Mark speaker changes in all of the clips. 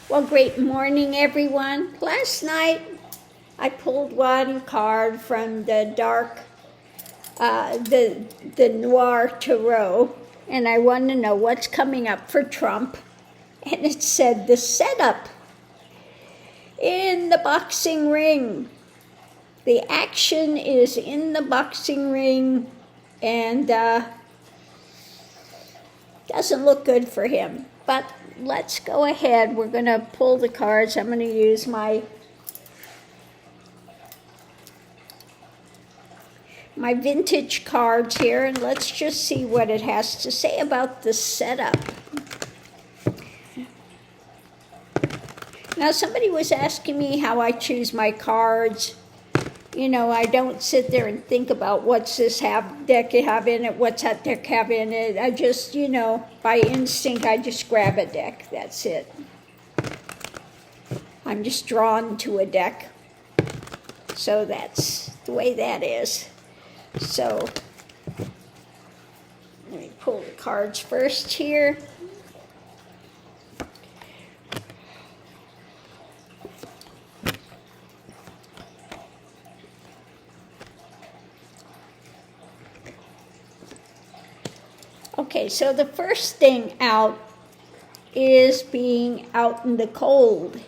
Speaker 1: Well, great morning, everyone. Last night, I pulled one card from the dark, the Noir Tarot, and I want to know what's coming up for Trump. And it said the setup in the boxing ring. The action is in the boxing ring, and doesn't look good for him. But let's go ahead. We're going to pull the cards. I'm going to use my vintage cards here, and let's just see what it has to say about the setup. Now, somebody was asking me how I choose my cards. You know, I don't sit there and think about what's this deck have in it, what's that deck have in it. I just, by instinct, I just grab a deck. That's it. I'm just drawn to a deck. So that's the way that is. So, let me pull the cards first here. Okay, so the first thing out is being out in the cold,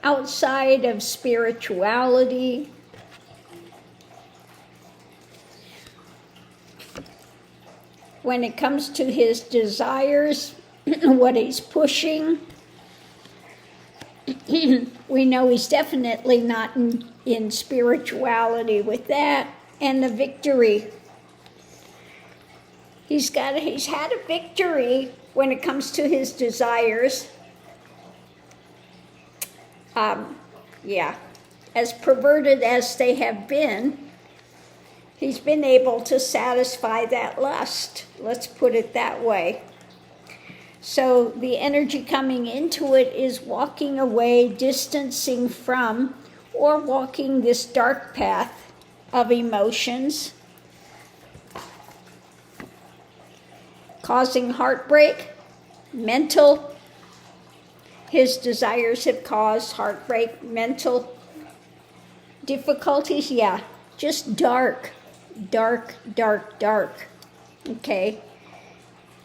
Speaker 1: outside of spirituality. When it comes to his desires, what he's pushing, we know he's definitely not in spirituality with that, and the victory. He's had a victory when it comes to his desires. As perverted as they have been, he's been able to satisfy that lust. Let's put it that way. So the energy coming into it is walking away, distancing from, or walking this dark path of emotions, causing heartbreak, mental. His desires have caused heartbreak, mental difficulties. Yeah, just dark. Okay?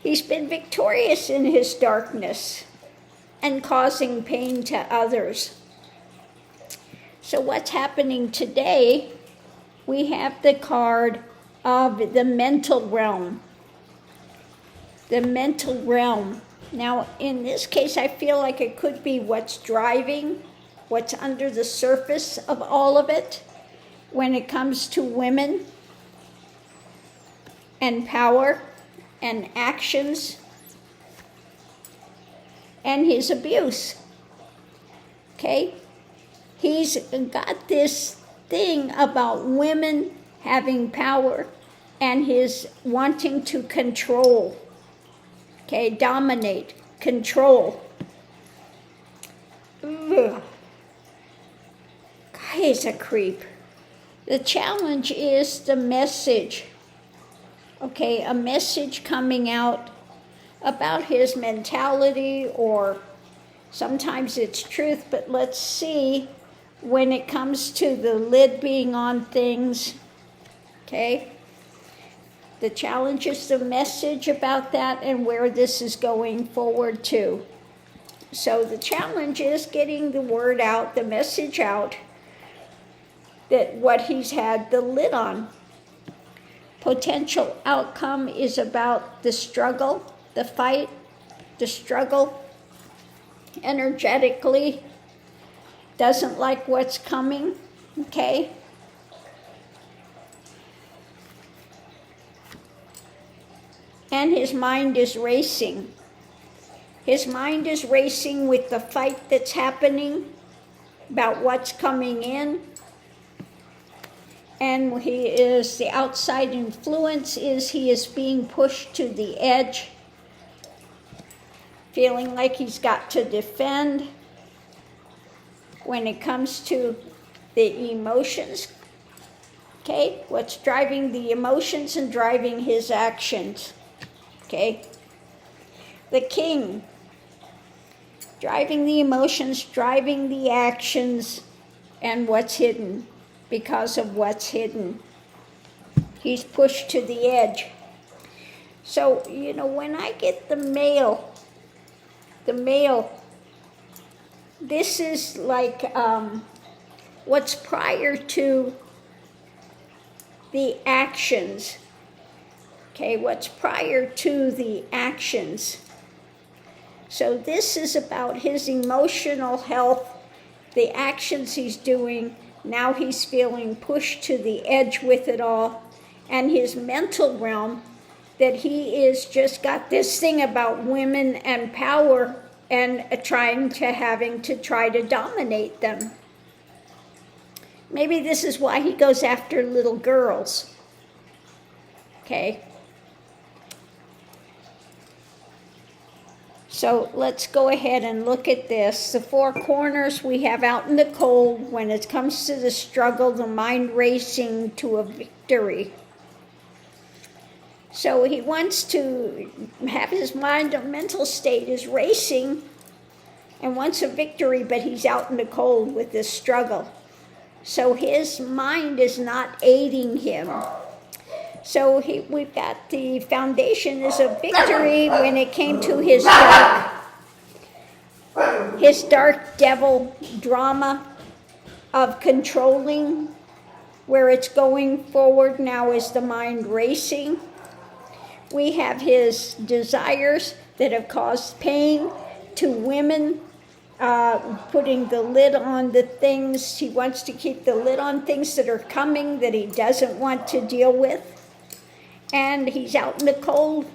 Speaker 1: He's been victorious in his darkness and causing pain to others. So what's happening today, we have the card of the mental realm. The mental realm. Now, in this case, I feel like it could be what's driving, what's under the surface of all of it when it comes to women and power and actions and his abuse. Okay? He's got this thing about women having power and his wanting to control. Okay, dominate, control. Ugh. Guy is a creep. The challenge is the message. Okay, a message coming out about his mentality, or sometimes it's truth, but let's see when it comes to the lid being on things. Okay? The challenge is the message about that and where this is going forward to. So the challenge is getting the word out, the message out, that what he's had the lid on. Potential outcome is about the struggle, the fight, the struggle, energetically, doesn't like what's coming, okay? And his mind is racing. His mind is racing with the fight that's happening about what's coming in. And the outside influence is he is being pushed to the edge, feeling like he's got to defend when it comes to the emotions. Okay, what's driving the emotions and driving his actions. Okay, the king. driving the emotions, driving the actions, and what's hidden. Because of what's hidden, he's pushed to the edge. So, you know, when I get the male, this is like what's prior to the actions. Okay, what's prior to the actions. So this is about his emotional health, the actions he's doing. Now he's feeling pushed to the edge with it all. And his mental realm, that he is just got this thing about women and power and having to try to dominate them. Maybe this is why he goes after little girls. Okay. So let's go ahead and look at this. The four corners we have out in the cold. When it comes to the struggle, the mind racing to a victory. So he wants to have his mind, mental state is racing and wants a victory, but he's out in the cold with this struggle. So his mind is not aiding him. So we've got the foundation is a victory when it came to his dark devil drama of controlling. Where it's going forward now is the mind racing. We have his desires that have caused pain to women, putting the lid on the things. He wants to keep the lid on things that are coming that he doesn't want to deal with. And he's out in the cold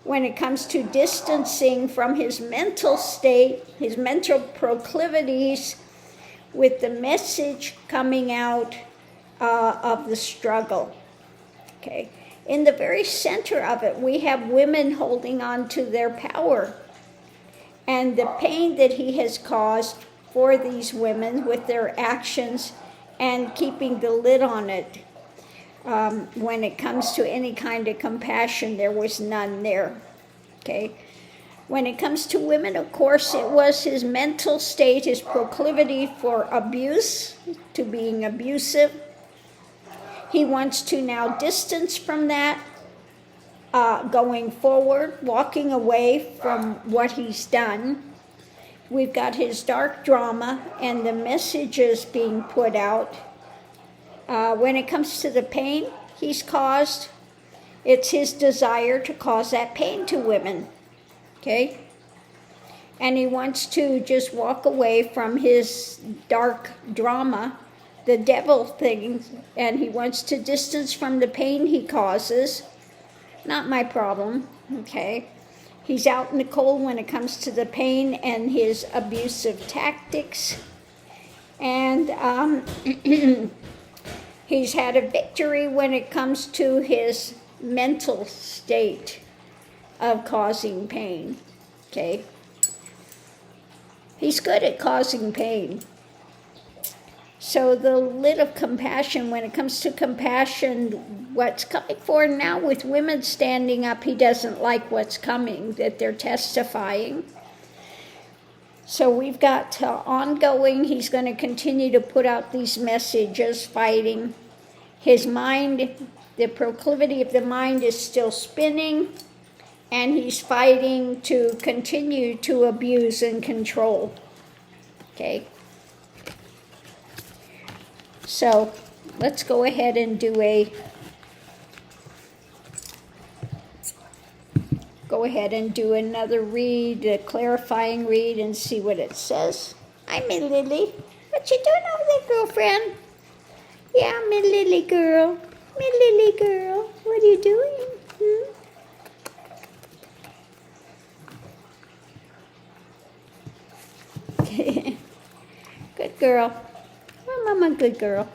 Speaker 1: when it comes to distancing from his mental state, his mental proclivities, with the message coming out of the struggle. Okay. In the very center of it, we have women holding on to their power. And the pain that he has caused for these women with their actions and keeping the lid on it. When it comes to any kind of compassion, there was none there. Okay. When it comes to women, of course, it was his mental state, his proclivity for abuse, to being abusive. He wants to now distance from that, going forward, walking away from what he's done. We've got his dark drama and the messages being put out. When it comes to the pain he's caused, it's his desire to cause that pain to women, okay? And he wants to just walk away from his dark drama, the devil thing, and he wants to distance from the pain he causes. Not my problem, okay? He's out in the cold when it comes to the pain and his abusive tactics. And he's had a victory when it comes to his mental state of causing pain, okay? He's good at causing pain. So the lid of compassion, when it comes to compassion, what's coming forward now with women standing up, he doesn't like what's coming, that they're testifying. So we've got ongoing, he's going to continue to put out these messages, fighting. His mind, the proclivity of the mind is still spinning, and he's fighting to continue to abuse and control. Okay. So let's go ahead and do another read, a clarifying read, and see what it says. Hi, Miss Lily. What you doing over there, girlfriend? Yeah, Miss Lily girl. Miss Lily girl. What are you doing? Good girl. Oh, Mama, good girl.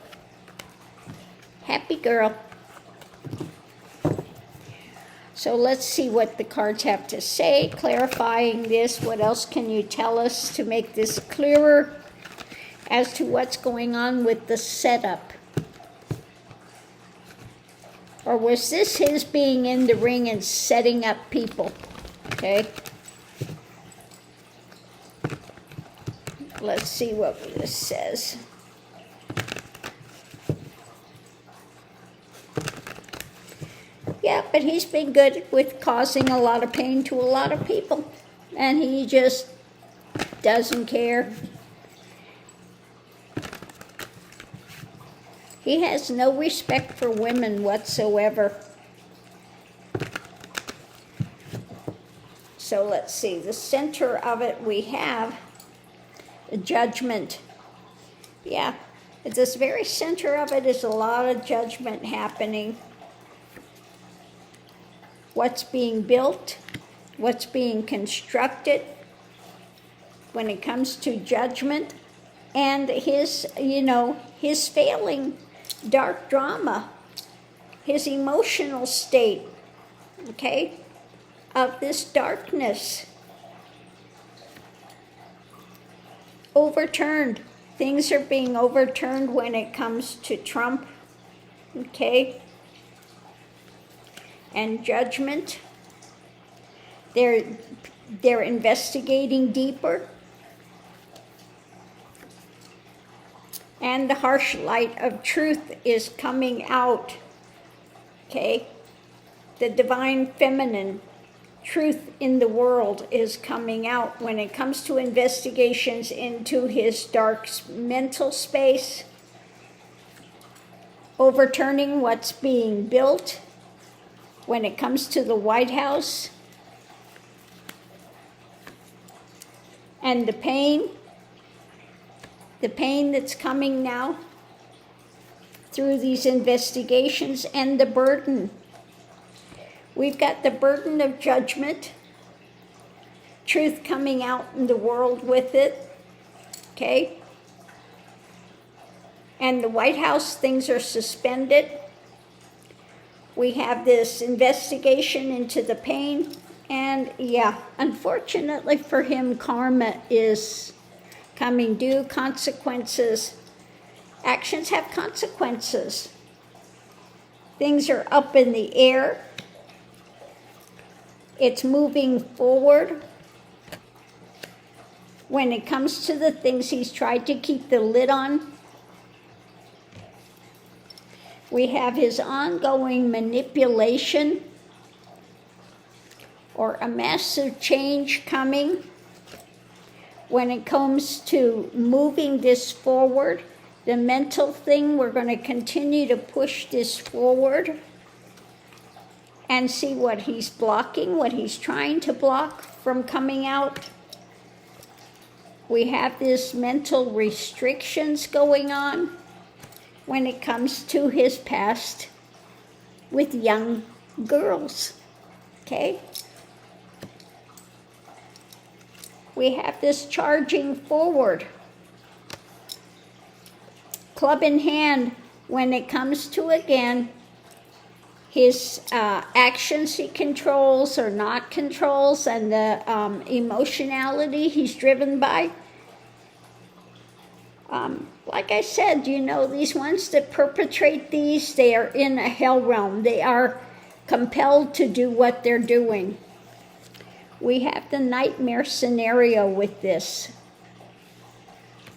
Speaker 1: Happy girl. So let's see what the cards have to say, clarifying this. What else can you tell us to make this clearer as to what's going on with the setup? Or was this his being in the ring and setting up people? Okay. Let's see what this says. Yeah, but he's been good with causing a lot of pain to a lot of people. And he just doesn't care. He has no respect for women whatsoever. So let's see, the center of it we have the judgment. Yeah, at this very center of it is a lot of judgment happening. What's being built, what's being constructed when it comes to judgment, and his failing dark drama, his emotional state, okay, of this darkness. Overturned. Things are being overturned when it comes to Trump, okay? And judgment. They're investigating deeper. And the harsh light of truth is coming out, okay? The divine feminine truth in the world is coming out when it comes to investigations into his dark mental space, overturning what's being built when it comes to the White House, and the pain that's coming now through these investigations, and the burden. We've got the burden of judgment, truth coming out in the world with it, okay? And the White House, things are suspended. We have this investigation into the pain, and yeah, unfortunately for him, karma is coming due, consequences. Actions have consequences. Things are up in the air. It's moving forward. When it comes to the things he's tried to keep the lid on, we have his ongoing manipulation or a massive change coming when it comes to moving this forward. The mental thing, we're going to continue to push this forward and see what he's blocking, what he's trying to block from coming out. We have this mental restrictions going on when it comes to his past with young girls, okay? We have this charging forward. Club in hand when it comes to, again, his actions he controls or not controls, and the emotionality he's driven by. Like I said, these ones that perpetrate these, they are in a hell realm. They are compelled to do what they're doing. We have the nightmare scenario with this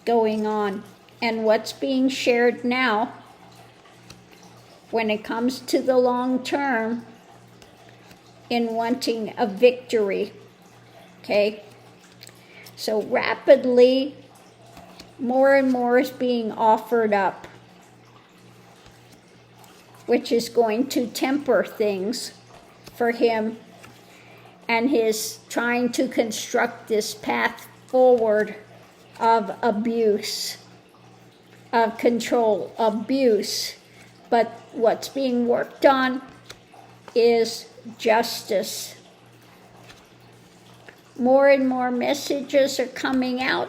Speaker 1: going on, and what's being shared now when it comes to the long term in wanting a victory, okay? So rapidly, more and more is being offered up, which is going to temper things for him and his trying to construct this path forward of abuse, of control, abuse. But what's being worked on is justice. More and more messages are coming out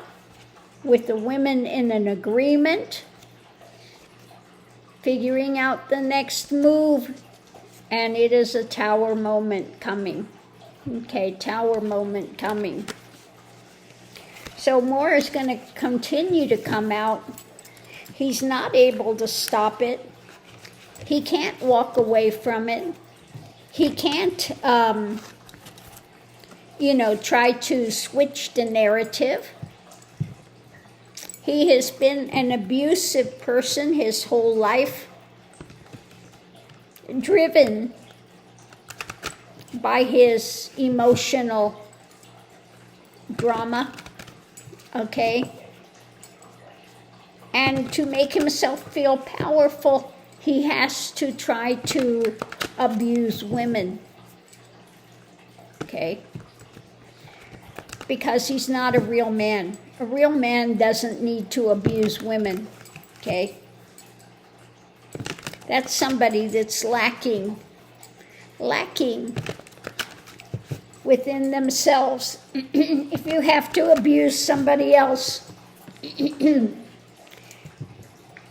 Speaker 1: with the women in an agreement, figuring out the next move, and it is a tower moment coming. Okay, tower moment coming. So more is going to continue to come out. He's not able to stop it. He can't walk away from it. He can't, try to switch the narrative. He has been an abusive person his whole life, driven by his emotional drama, okay? And to make himself feel powerful, he has to try to abuse women, okay? Because he's not a real man. A real man doesn't need to abuse women, okay? That's somebody that's lacking within themselves. If you have to abuse somebody else,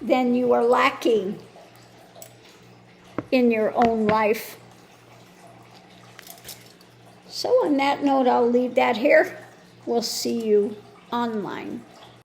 Speaker 1: then you are lacking in your own life. So on that note, I'll leave that here. We'll see you online.